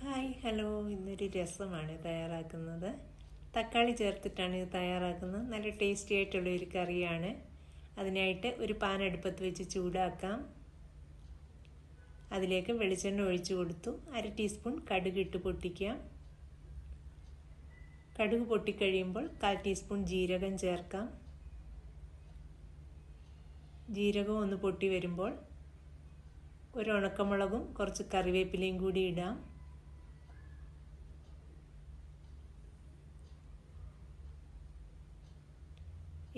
Hi hello, ഇന്നൊരു രസമാണ് തയ്യാറാക്കുന്നത്. തക്കാളി ചേർത്തിട്ടാണ് ഇത് തയ്യാറാക്കുന്നത്. നല്ല ടേസ്റ്റി ആയിട്ടുള്ള ഒരു കറിയാണ്. അതിനായിട്ട് ഒരു പാൻ അടുപ്പത്ത് വെച്ച് ചൂടാക്കാം. അതിലേക്ക് വെളിച്ചെണ്ണ ഒഴിച്ചു കൊടുത്തു. 1/2 ടീസ്പൂൺ കടുക് ഇട്ട് പൊട്ടിക്കാം. കടുക് പൊട്ടിക്കഴിയുമ്പോൾ 1/4 ടീസ്പൂൺ ജീരകം ചേർക്കാം. ജീരകം ഒന്ന് പൊട്ടി വരുമ്പോൾ ഒരു ഉണക്കമുളകും കുറച്ച് കറിവേപ്പിലയും കൂടി ഇടാം.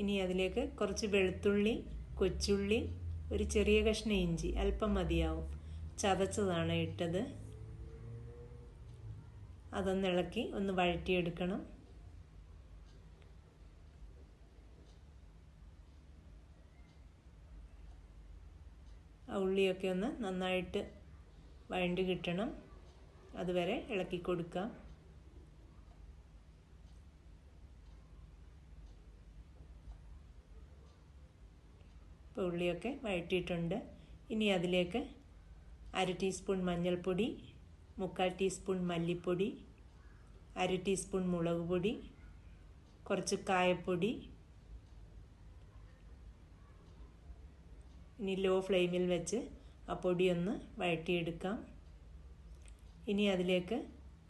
ഇനി അതിലേക്ക് കുറച്ച് വെളുത്തുള്ളി, കൊച്ചുള്ളി, ഒരു ചെറിയ കഷ്ണം ഇഞ്ചി, അല്പം മതിയാവും, ചതച്ചതാണ് ഇട്ടത്. അതൊന്ന് ഇളക്കി ഒന്ന് വഴറ്റിയെടുക്കണം. ആ ഉള്ളിയൊക്കെ ഒന്ന് നന്നായിട്ട് വഴണ്ട് കിട്ടണം. അതുവരെ ഇളക്കി കൊടുക്കാം. ഇപ്പോൾ ഉള്ളിയൊക്കെ വഴറ്റിയിട്ടുണ്ട്. ഇനി അതിലേക്ക് 1/2 ടീസ്പൂൺ മഞ്ഞൾപ്പൊടി, 3/4 ടീസ്പൂൺ മല്ലിപ്പൊടി, 1/2 ടീസ്പൂൺ മുളക് പൊടി, കുറച്ച് കായപ്പൊടി. ഇനി ലോ ഫ്ലെയിമിൽ വെച്ച് ആ പൊടിയൊന്ന് വഴറ്റിയെടുക്കാം. ഇനി അതിലേക്ക്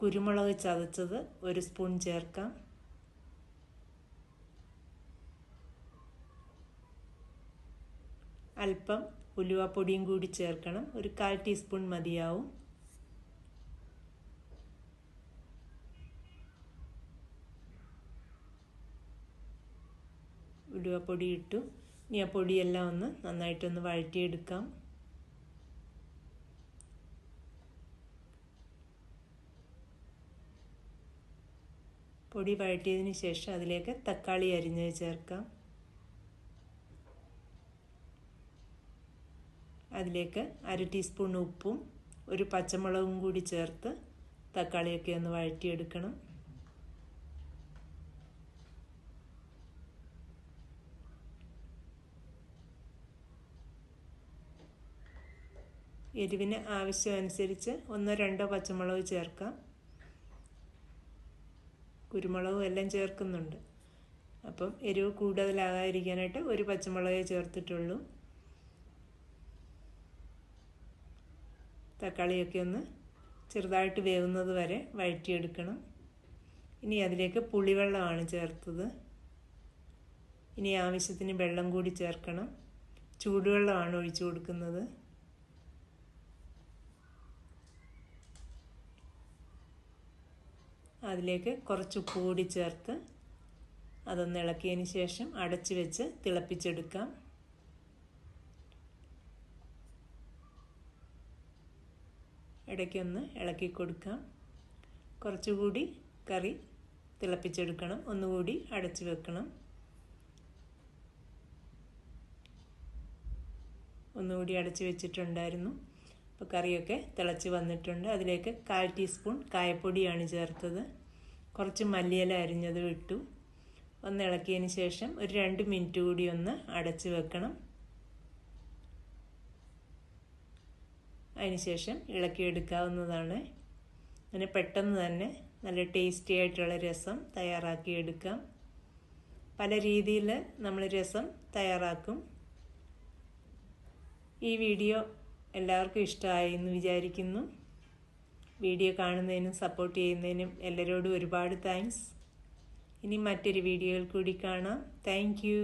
കുരുമുളക് ചതച്ചത് 1 സ്പൂൺ ചേർക്കാം. അല്പം ഉലുവാപ്പൊടിയും കൂടി ചേർക്കണം. ഒരു 1/4 ടീസ്പൂൺ മതിയാവും. ഉലുവാപ്പൊടി ഇട്ടു. ഇനി ആ പൊടിയെല്ലാം ഒന്ന് നന്നായിട്ടൊന്ന് വഴറ്റിയെടുക്കാം. പൊടി വഴറ്റിയതിന് ശേഷം അതിലേക്ക് തക്കാളി അരിഞ്ഞത് ചേർക്കാം. അതിലേക്ക് 1/2 ടീസ്പൂൺ ഉപ്പും ഒരു പച്ചമുളകും കൂടി ചേർത്ത് തക്കാളിയൊക്കെ ഒന്ന് വഴറ്റിയെടുക്കണം. എരിവിന് ആവശ്യമനുസരിച്ച് 1-2 പച്ചമുളക് ചേർക്കാം. കുരുമുളകും എല്ലാം ചേർക്കുന്നുണ്ട്. അപ്പം എരിവ് കൂടുതലാകാതിരിക്കാനായിട്ട് ഒരു പച്ചമുളകേ ചേർത്തിട്ടുള്ളൂ. തക്കാളിയൊക്കെ ഒന്ന് ചെറുതായിട്ട് വേവുന്നത് വരെ വഴറ്റിയെടുക്കണം. ഇനി അതിലേക്ക് പുളിവെള്ളമാണ് ചേർത്തത്. ഇനി ആവശ്യത്തിന് വെള്ളം കൂടി ചേർക്കണം. ചൂടുവെള്ളമാണ് ഒഴിച്ചു കൊടുക്കുന്നത്. അതിലേക്ക് കുറച്ച് ഉപ്പ് കൂടി ചേർത്ത് അതൊന്ന് ഇളക്കിയതിന് ശേഷം അടച്ചു വെച്ച് തിളപ്പിച്ചെടുക്കാം. ഇടയ്ക്കൊന്ന് ഇളക്കി കൊടുക്കാം. കുറച്ചുകൂടി കറി തിളപ്പിച്ചെടുക്കണം. ഒന്നുകൂടി അടച്ചു വെക്കണം. ഒന്നുകൂടി അടച്ചു വെച്ചിട്ടുണ്ടായിരുന്നു. അപ്പോൾ കറിയൊക്കെ തിളച്ച് വന്നിട്ടുണ്ട്. അതിലേക്ക് 1/4 ടീസ്പൂൺ കായപ്പൊടിയാണ് ചേർത്തത്. കുറച്ച് മല്ലിയില അരിഞ്ഞത് ഇട്ടു. ഒന്ന് ഇളക്കിയതിന് ശേഷം ഒരു 2 മിനിറ്റ് കൂടി ഒന്ന് അടച്ചു വെക്കണം. അതിനുശേഷം ഇളക്കിയെടുക്കാവുന്നതാണ്. അങ്ങനെ പെട്ടെന്ന് തന്നെ നല്ല ടേസ്റ്റി ആയിട്ടുള്ള രസം തയ്യാറാക്കിയെടുക്കാം. പല രീതിയിൽ നമ്മൾ രസം തയ്യാറാക്കും. ഈ വീഡിയോ എല്ലാവർക്കും ഇഷ്ടമായി എന്ന് വിചാരിക്കുന്നു. വീഡിയോ കാണുന്നതിനും സപ്പോർട്ട് ചെയ്യുന്നതിനും എല്ലാവരോടും ഒരുപാട് താങ്ക്സ്. ഇനി മറ്റൊരു വീഡിയോയിൽ കൂടി കാണാം. Thank you.